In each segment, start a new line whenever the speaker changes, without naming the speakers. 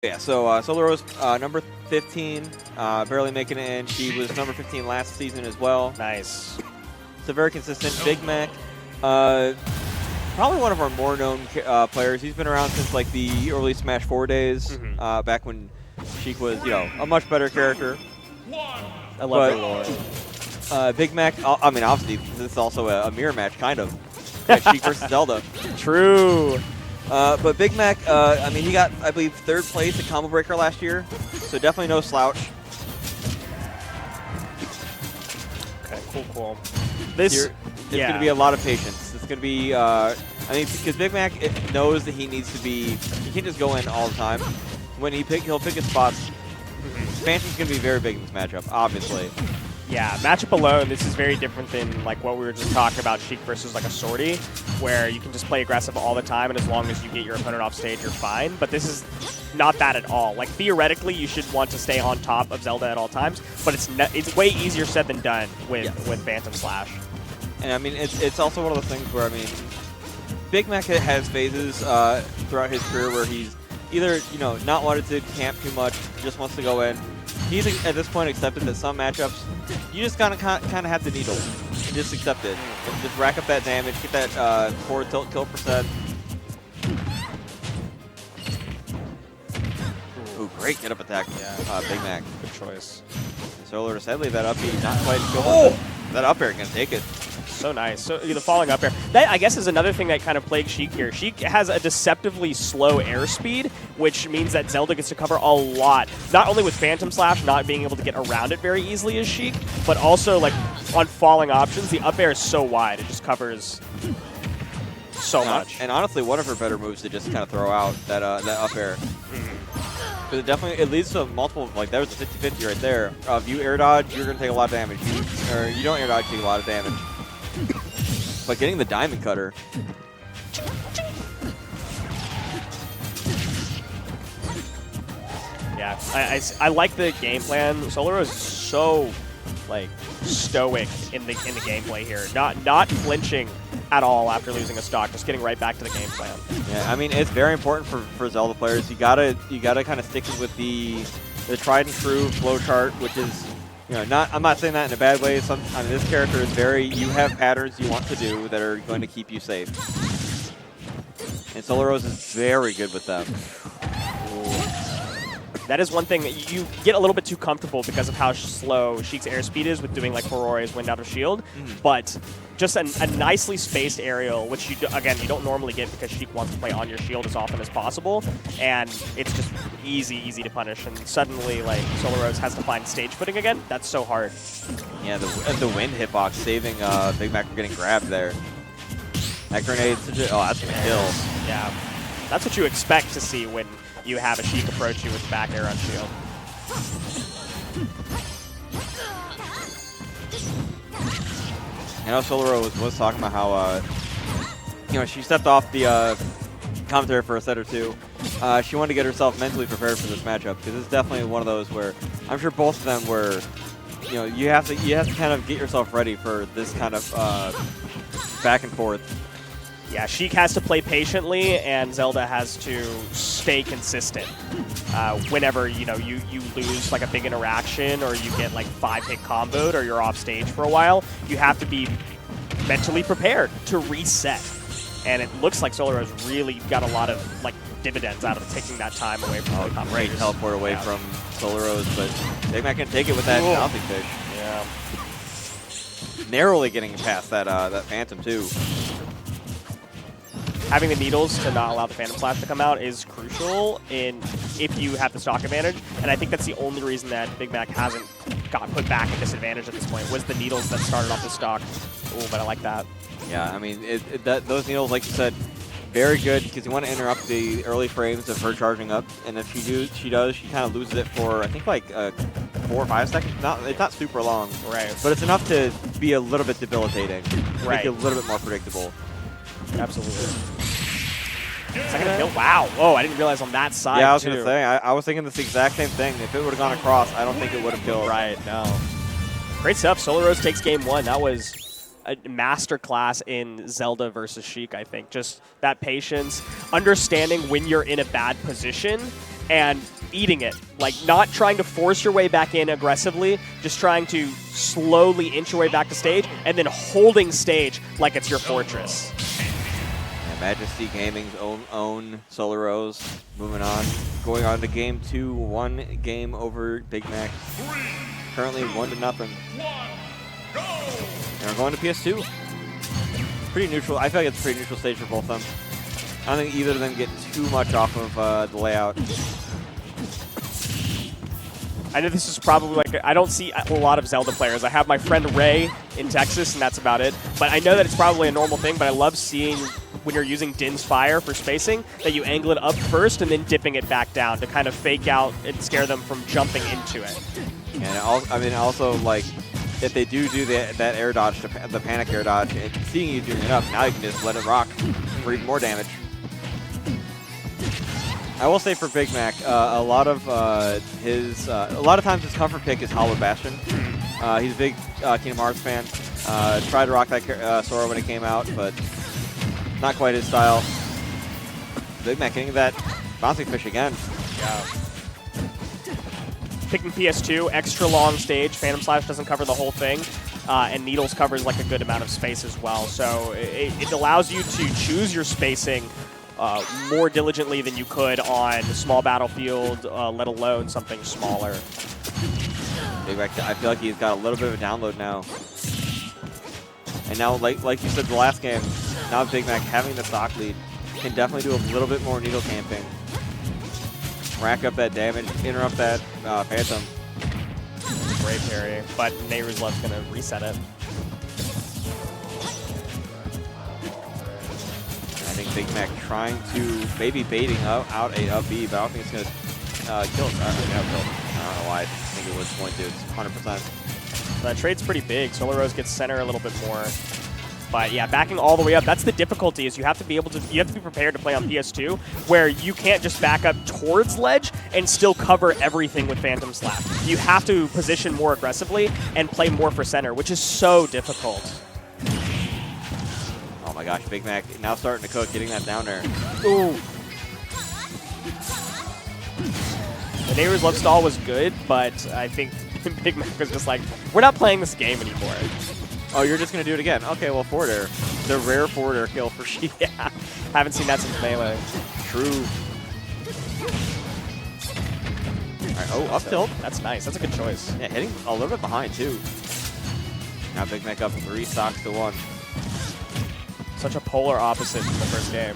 Yeah, so Solarose, number 15, barely making it in. She was number 15 last season as well.
Nice.
So very consistent. Big Mac, probably one of our more known players. He's been around since like the early Smash 4 days, back when Sheik was, a much better character.
I love the lore.
Big Mac, I mean, obviously, this is also a mirror match, kind of. Like Sheik versus Zelda.
True.
But Big Mac, I mean, he got, I believe, 3rd place at Combo Breaker last year, so definitely no slouch.
Okay, cool.
It's going to be a lot of patience. It's going to be, I mean, because Big Mac knows that he needs to be, he can't just go in all the time. When he'll pick his spots. Phantom's going to be very big in this matchup, obviously.
Yeah, matchup alone, this is very different than like what we were just talking about, Sheik versus like a Sortie, where you can just play aggressive all the time, and as long as you get your opponent off stage, you're fine. But this is not that at all. Like theoretically, you should want to stay on top of Zelda at all times, but it's way easier said than done with Phantom Slash.
And I mean, it's also one of those things where, I mean, Big Mac has phases throughout his career where he's either, not wanted to camp too much, just wants to go in. He's at this point accepted that some matchups you just kind of have to needle and just accept it and just rack up that damage, get that forward tilt kill percent. Ooh, great get up attack, Big Mac.
Good choice.
Solar, sadly, that up B not quite good. That up air gonna take it.
So nice. So the falling up air. That, I guess, is another thing that kind of plagues Sheik here. Sheik has a deceptively slow airspeed, which means that Zelda gets to cover a lot. Not only with Phantom Slash, not being able to get around it very easily as Sheik, but also like on falling options, the up air is so wide. It just covers so much.
And honestly, one of her better moves to just kind of throw out that up air. Because it leads to multiple, like there was a 50-50 right there. If you air dodge, you're going to take a lot of damage. You don't air dodge, you take a lot of damage. But getting the diamond cutter.
Yeah, I like the game plan. Solarose is so like stoic in the gameplay here. Not flinching at all after losing a stock, just getting right back to the game plan.
Yeah, I mean it's very important for Zelda players. You gotta kind of stick with the tried and true flowchart, which is I'm not saying that in a bad way. I mean, this character is you have patterns you want to do that are going to keep you safe. And Solarose is very good with them.
That is one thing. You get a little bit too comfortable because of how slow Sheik's airspeed is with doing like Aurora's Wind Out of Shield. But just a nicely spaced aerial, which you don't normally get because Sheik wants to play on your shield as often as possible. And it's just easy to punish. And suddenly, like, Solarose has to find stage footing again. That's so hard.
Yeah, the wind hitbox saving Big Mac from getting grabbed there. That grenade, that's gonna kill.
Yeah, that's what you expect to see when you have a Sheik approach you with back air on shield.
I know Solarose was talking about how, she stepped off the commentary for a set or two. She wanted to get herself mentally prepared for this matchup because it's definitely one of those where I'm sure both of them were, you have to kind of get yourself ready for this kind of back and forth.
Yeah, Sheik has to play patiently, and Zelda has to stay consistent. Whenever you lose like a big interaction, or you get like 5-hit comboed, or you're off stage for a while, you have to be mentally prepared to reset. And it looks like Solarose really got a lot of like dividends out of taking that time away from the commentators.
Great teleport away from Solarose, but Big Mac can take it with that Bouncy Fish.
Yeah.
Narrowly getting past that Phantom too.
Having the needles to not allow the Phantom Slash to come out is crucial if you have the stock advantage, and I think that's the only reason that Big Mac hasn't got put back at disadvantage at this point, was the needles that started off the stock. Ooh, but I like that.
Yeah, I mean, those needles, like you said, very good because you want to interrupt the early frames of her charging up, and if she does, she kind of loses it for, I think, like 4 or 5 seconds. It's not super long,
right?
But it's enough to be a little bit debilitating,
right?
Make it a little bit more predictable.
Absolutely. Second kill. Wow. Whoa, I didn't realize on that side,
yeah, I was going to say, I was thinking this exact same thing. If it would have gone across, I don't think it would have killed.
Right, no. Great stuff. Solarose takes game 1. That was a masterclass in Zelda versus Sheik, I think. Just that patience, understanding when you're in a bad position, and eating it. Like, not trying to force your way back in aggressively, just trying to slowly inch your way back to stage, and then holding stage like it's your fortress.
Yeah, Majesty Gaming's own Solarose moving on. Going on to game 2, 1 game over Big Mac. Currently 1-0. And we're going to PS2. Pretty neutral. I feel like it's a pretty neutral stage for both of them. I don't think either of them get too much off of the layout.
I know this is probably like, I don't see a lot of Zelda players. I have my friend Ray in Texas, and that's about it. But I know that it's probably a normal thing, but I love seeing when you're using Din's Fire for spacing, that you angle it up first and then dipping it back down to kind of fake out and scare them from jumping into it.
And also, like, if they do that air dodge, the panic air dodge, and seeing you doing it up, now you can just let it rock for even more damage. I will say for Big Mac, a lot of times his comfort pick is Hollow Bastion. He's a big Kingdom Hearts fan. Tried to rock that Sora when it came out, but not quite his style. Big Mac getting that bouncing fish again.
Yeah. Picking PS2, extra long stage. Phantom Slash doesn't cover the whole thing, and Needles covers like a good amount of space as well. So it allows you to choose your spacing more diligently than you could on small battlefield, let alone something smaller.
Big Mac, I feel like he's got a little bit of a download now. And now, like you said the last game, now Big Mac having the stock lead can definitely do a little bit more needle camping. Rack up that damage, interrupt that Phantom.
Great parry, but Nehru's Love's going to reset it.
I think Big Mac trying to, maybe baiting out a up B, but I don't think it's going to kill us. I don't know why I think it was going to. It's 100%.
The trade's pretty big. Solarose gets center a little bit more. But yeah, backing all the way up, that's the difficulty, is you have to be prepared to play on PS2, where you can't just back up towards ledge and still cover everything with Phantom Slap. You have to position more aggressively and play more for center, which is so difficult.
Oh my gosh, Big Mac now starting to cook, getting that down there.
Ooh. The Nehru's Love stall was good, but I think Big Mac was just like, we're not playing this game anymore.
Oh, you're just going to do it again. Okay, well, forward air. The rare forward air kill for Sheik.
Yeah, haven't seen that since Melee.
True. All right, oh, up tilt.
That's nice. That's a good choice.
Yeah, hitting a little bit behind, too. Now Big Mac up 3 stocks to 1.
Such a polar opposite from the first game.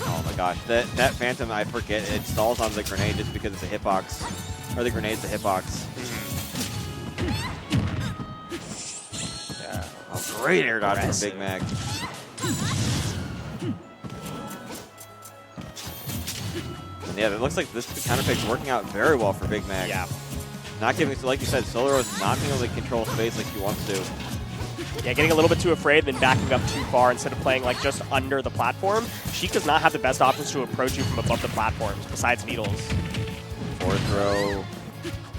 Oh my gosh, that Phantom, I forget, it stalls on the grenade just because it's a hitbox. Or the grenade's a hitbox. Yeah. Oh, great air dodge from Big Mac. And yeah, it looks like this counter pick's working out very well for Big Mac.
Yeah.
Not giving, like you said, Solarose not being able to control space like he wants to.
Yeah, getting a little bit too afraid, then backing up too far instead of playing like just under the platform. Sheik does not have the best options to approach you from above the platforms, besides Needles.
Forward throw.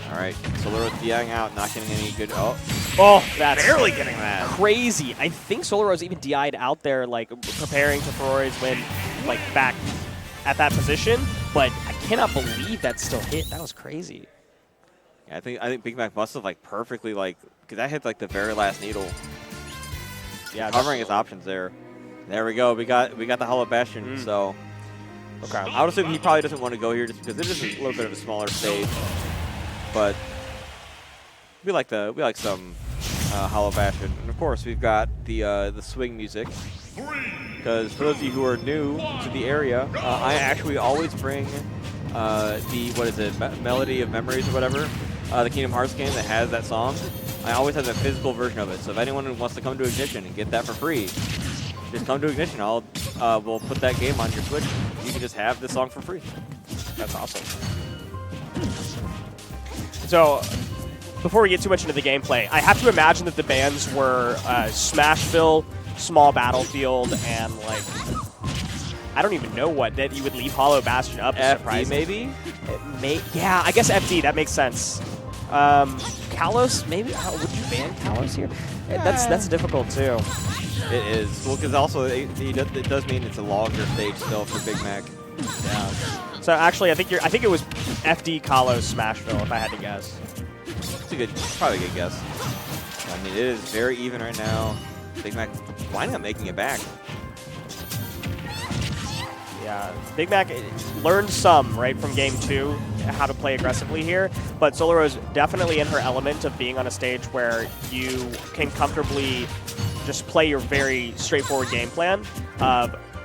All right, Solarose DIing out, not getting any good.
Oh, that's
barely getting that.
Crazy. I think Solarose even DI'd out there, like preparing to Ferrari's win, like back at that position. But I cannot believe that still hit. That was crazy.
Yeah, I think Big Mac must have like perfectly because that hit like the very last needle. Yeah, covering his options there. There we go. We got the Hollow Bastion. So okay, I would assume he probably doesn't want to go here just because it is a little bit of a smaller stage. But we like some Hollow Bastion, and of course we've got the swing music. Because for those of you who are new to the area, I actually always bring the Melody of Memories or whatever, the Kingdom Hearts game that has that song. I always have the physical version of it. So if anyone wants to come to Ignition and get that for free, just come to Ignition. We'll put that game on your Switch. You can just have this song for free.
That's awesome. So, before we get too much into the gameplay, I have to imagine that the bands were Smashville, Small Battlefield, and like, I don't even know what, that you would leave Hollow Bastion up.
FD maybe?
Yeah, I guess FD, that makes sense. Because Kalos, maybe? Would you ban Kalos here? That's difficult too.
It is. Well, because also it does mean it's a longer stage still for Big Mac.
Yeah. So actually, I think it was FD Kalos Smashville, if I had to guess.
It's probably a good guess. I mean, it is very even right now. Big Mac winding up making it back.
Yeah, Big Mac learned some, right, from game 2, how to play aggressively here, but Solarose definitely in her element of being on a stage where you can comfortably just play your very straightforward game plan.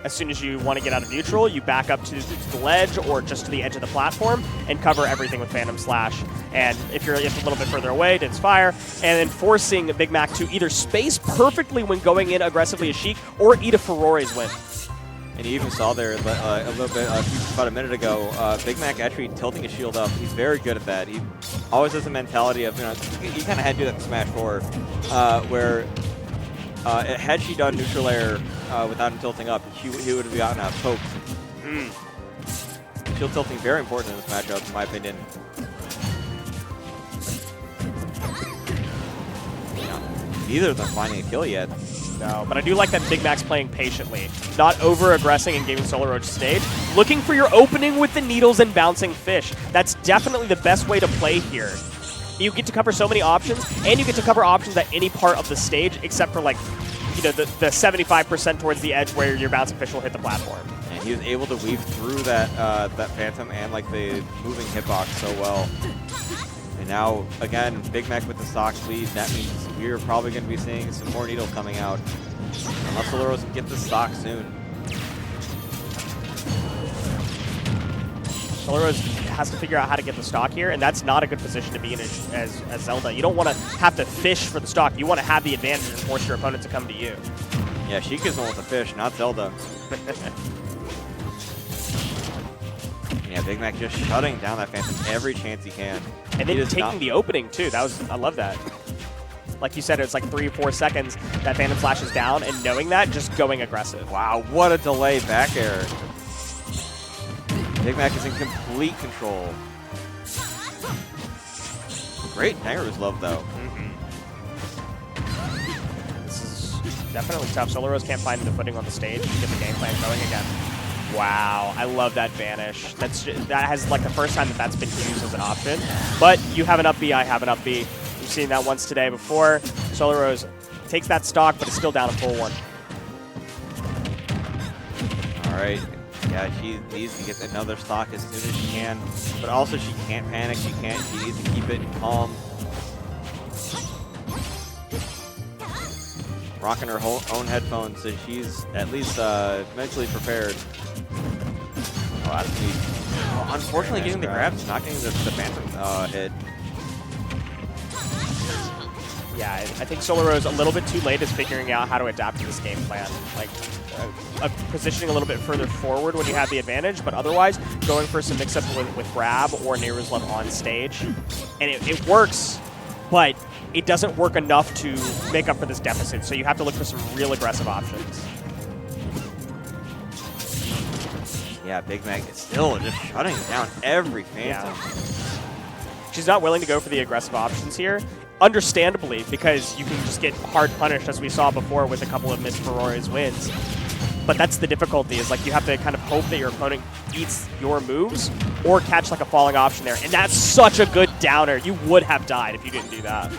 As soon as you want to get out of neutral, you back up to the ledge or just to the edge of the platform and cover everything with Phantom Slash. And if you're just a little bit further away, Din's Fire, and then forcing Big Mac to either space perfectly when going in aggressively as Sheik or eat a Furore's win.
And you even saw there a little bit, about a minute ago, Big Mac actually tilting his shield up. He's very good at that. He always has a mentality of, he kind of had to do that in Smash 4, where had she done neutral air without him tilting up, he would have gotten out poked. Shield tilting very important in this matchup, in my opinion. Neither of them finding a kill yet.
No, but I do like that Big Mac's playing patiently, not over-aggressing and giving Solarose stage, looking for your opening with the needles and bouncing fish. That's definitely the best way to play here. You get to cover so many options, and you get to cover options at any part of the stage, except for, like, the 75% towards the edge where your bouncing fish will hit the platform.
And he was able to weave through that that Phantom and, like, the moving hitbox so well. And now, again, Big Mac with the stock lead. That means we're probably going to be seeing some more needles coming out. Unless Solarose can get the stock soon.
Solarose has to figure out how to get the stock here, and that's not a good position to be in as Zelda. You don't want to have to fish for the stock. You want to have the advantage and force your opponent to come to you.
Yeah, Sheik is the one with the fish, not Zelda. Yeah, Big Mac just shutting down that Phantom every chance he can.
And then taking the opening, too. I love that. Like you said, it's like 3 or 4 seconds that Phantom Slash is down, and knowing that, just going aggressive.
Wow, what a delay back air. Big Mac is in complete control. Great Nairu's love, though.
This is definitely tough. Solarose can't find the footing on the stage to get the game plan going again. Wow, I love that vanish. That has like the first time that's been used as an option. But you have an up B, I have an up B. We've seen that once today before. Solarose takes that stock, but it's still down a full one.
All right. Yeah, she needs to get another stock as soon as she can. But also she can't panic. She needs to keep it calm. Rocking her own headphones, so she's at least mentally prepared. Oh, that's neat. Oh, unfortunately, getting the grabs, not getting the Phantom hit.
Yeah, I think Solarose a little bit too late is figuring out how to adapt to this game plan. Like, positioning a little bit further forward when you have the advantage, but otherwise going for some mix-up with grab or Nehru's love on stage. And it works, but it doesn't work enough to make up for this deficit, so you have to look for some real aggressive options.
Yeah, Big Mac is still just shutting down every Phantom.
Yeah. She's not willing to go for the aggressive options here, understandably, because you can just get hard punished, as we saw before with a couple of Miss Furore's wins. But that's the difficulty, is like you have to kind of hope that your opponent eats your moves or catch like a falling option there. And that's such a good downer. You would have died if you didn't do that.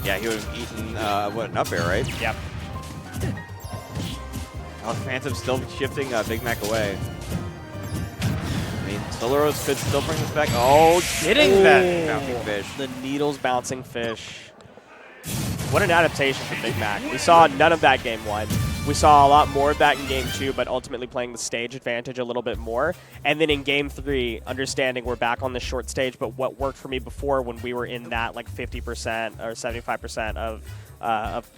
Yeah, he would have eaten, an up air, right?
Yep.
Oh, Phantom still shifting Big Mac away. I mean, Solarose could still bring this back. Oh, getting that bouncing fish.
The needles bouncing fish. What an adaptation for Big Mac. We saw none of that game 1. We saw a lot more of that in game 2, but ultimately playing the stage advantage a little bit more. And then in game 3, understanding we're back on the short stage, but what worked for me before when we were in that like 50% or 75% of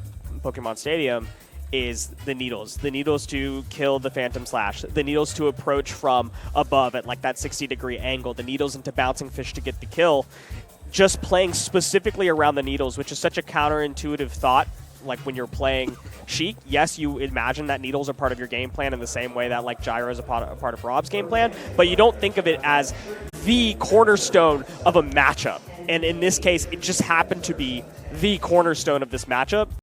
Pokemon Stadium is the needles. The needles to kill the Phantom Slash. The needles to approach from above at like that 60-degree angle. The needles into bouncing fish to get the kill. Just playing specifically around the needles, which is such a counterintuitive thought. Like when you're playing Sheik, yes, you imagine that needles are part of your game plan in the same way that like gyro is a part of Rob's game plan, but you don't think of it as the cornerstone of a matchup. And in this case, it just happened to be the cornerstone of this matchup.